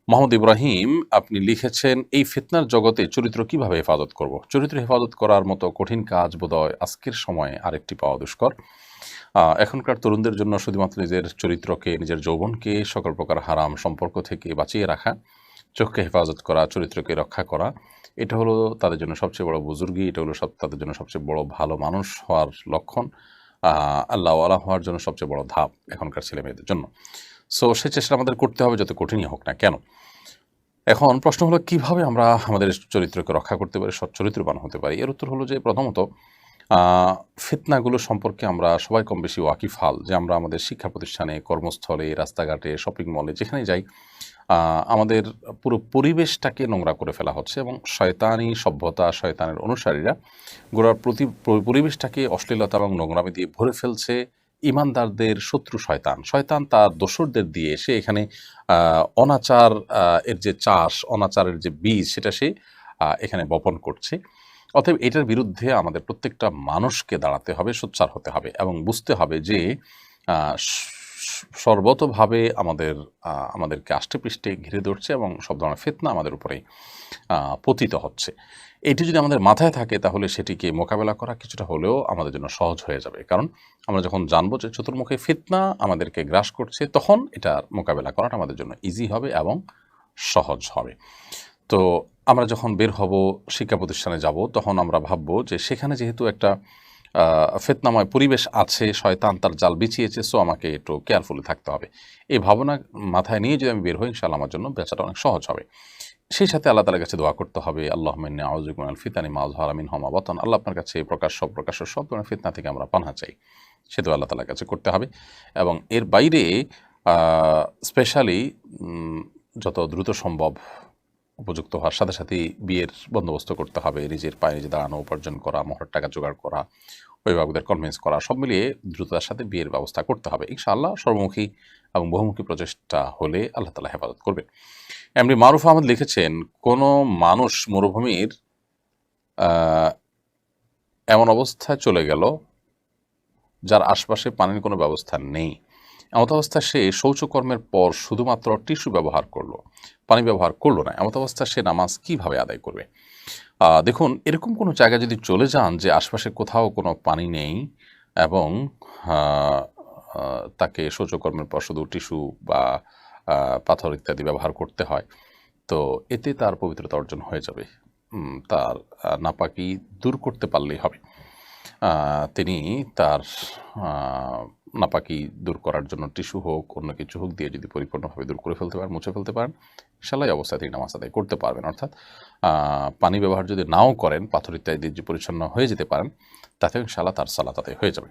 মোহাম্মদ ইব্রাহিম আপনি লিখেছেন, এই ফিতনার জগতে চরিত্র কিভাবে হেফাজত করব? চরিত্র হেফাজত করার মতো কঠিন কাজ বোধহয় আজকের সময়ে আরেকটি পাওয়া দুষ্কর। এখনকার তরুণদের জন্য শুধুমাত্র নিজের চরিত্রকে, নিজের যৌবনকে সকল প্রকার হারাম সম্পর্ক থেকে বাঁচিয়ে রাখা, চোখকে হেফাজত করা, চরিত্রকে রক্ষা করা, এটা হলো তাদের জন্য সবচেয়ে বড় বুজুর্গি, এটা হলো তাদের জন্য সবচেয়ে বড় ভালো মানুষ হওয়ার লক্ষণ, আল্লাহওয়ালা হওয়ার জন্য সবচেয়ে বড় ধাপ এখনকার ছেলে মেয়েদের জন্য। সো সে চেষ্টা আমাদের করতে হবে, যত কঠিনই হোক না কেন। এখন প্রশ্ন হলো, কিভাবে আমরা আমাদের চরিত্রকে রক্ষা করতে পারি, সচ্চরিত্রবান হতে পারি? এর উত্তর হলো যে, প্রথমত ফিতনাগুলো সম্পর্কে আমরা সবাই কম বেশি ওয়াকিফাল, যে আমরা আমাদের শিক্ষা প্রতিষ্ঠানে, কর্মস্থলে, রাস্তাঘাটে, শপিং মলে যেখানেই যাই, আমাদের পুরো পরিবেশটাকে নোংরা করে ফেলা হচ্ছে এবং শয়তানি সভ্যতা, শয়তানের অনুসারীরা গোড়ার পরিবেশটাকে অশ্লীলতা এবং নোংরামি দিয়ে ভরে ফেলছে। ইমানদারদের শত্রু শয়তান, শয়তান তার দোসরদের দিয়ে সে এখানে অনাচার এর যে চাষ, অনাচারের যে বীজ, সেটা সে এখানে বপন করছে। অতএব এটার বিরুদ্ধে আমাদের প্রত্যেকটা মানুষকে দাঁড়াতে হবে, সোচ্চার হতে হবে এবং বুঝতে হবে যে সর্বতভাবে আমাদেরকে আষ্টেপৃষ্ঠে ঘিরে ধরছে এবং সব ধরনের ফিতনা আমাদের উপরেই পতিত হচ্ছে। এটি যদি আমাদের মাথায় থাকে, তাহলে সেটিকে মোকাবেলা করা কিছুটা হলেও আমাদের জন্য সহজ হয়ে যাবে। কারণ আমরা যখন জানবো যে চতুর্মুখী ফিতনা আমাদেরকে গ্রাস করছে, তখন এটার মোকাবেলা করাটা আমাদের জন্য ইজি হবে এবং সহজ হবে। তো আমরা যখন বের হব, শিক্ষা প্রতিষ্ঠানে যাব, তখন আমরা ভাববো যে সেখানে যেহেতু একটা ফিতনাময় পরিবেশ আছে, শয়তান তার জাল বিছিয়েছে, সো আমাকে একটু কেয়ারফুলি থাকতে হবে। এই ভাবনা মাথায় নিয়ে যদি আমি বের হই, ইনশাআল্লাহ আমার জন্য বেচাটা অনেক সহজ হবে। সেই সাথে আল্লাহ তাআলার কাছে দোয়া করতে হবে, আল্লাহুম্মা ইন্নী আউযু বিকা মিনাল ফিতানি মা যাহারা মিনহা ওয়া মা বাতান। আল্লাহ, আপনার কাছে প্রকাশ্য সব ধরনের ফিতনা থেকে আমরা পানাহ চাই। সে দোয়া আল্লাহ তাআলার কাছে করতে হবে। এবং এর বাইরে স্পেশালি যত দ্রুত সম্ভব উপযুক্ত হওয়ার সাথে সাথেই বিয়ের বন্দোবস্ত করতে হবে। নিজের পায়ে নিজে দাঁড়ানো, উপার্জন করা, মোহরের টাকা জোগাড় করা, অভিভাবকদের কনভিন্স করা, সব মিলিয়ে দ্রুততার সাথে বিয়ের ব্যবস্থা করতে হবে। ইনশাআল্লাহ সর্বমুখী এবং বহুমুখী প্রচেষ্টা হলে আল্লাহ তাআলা হেফাজত করবেন। এমনি মারুফ আহমদ লিখেছেন, কোনো মানুষ মরুভূমির এমন অবস্থায় চলে গেল যার আশপাশে পানির কোনো ব্যবস্থা নেই। এমত অবস্থায় সে শৌচকর্মের পর শুধুমাত্র টিস্যু ব্যবহার করলো, পানি ব্যবহার করলো না। এমত অবস্থায় সে নামাজ কিভাবে আদায় করবে? দেখুন, এরকম কোনো জায়গায় যদি চলে যান যে আশপাশে কোথাও কোনো পানি নেই এবং তাকে শৌচকর্মের পর শুধু টিস্যু বা পাথর ইত্যাদি ব্যবহার করতে হয়, তো এতে তার পবিত্রতা অর্জন হয়ে যাবে। তার নাপাকি দূর করতে পারলেই হবে। তিনি তার নাপাকি দূর করার জন্য টিস্যু হোক, অন্য কিছু হোক দিয়ে যদি পরিপূর্ণভাবে দূর করে ফেলতে পারেন, মুছে ফেলতে পারেন, ইনশাআল্লাহ এই অবস্থায় তিনি নামাজ আদায় করতে পারবেন। অর্থাৎ পানি ব্যবহার যদি নাও করেন, পাথর ইত্যাদি দিয়ে পরিচ্ছন্ন হয়ে যেতে পারেন, তাতেও ইনশাআল্লাহ তার সালাত আদায় হয়ে যাবে।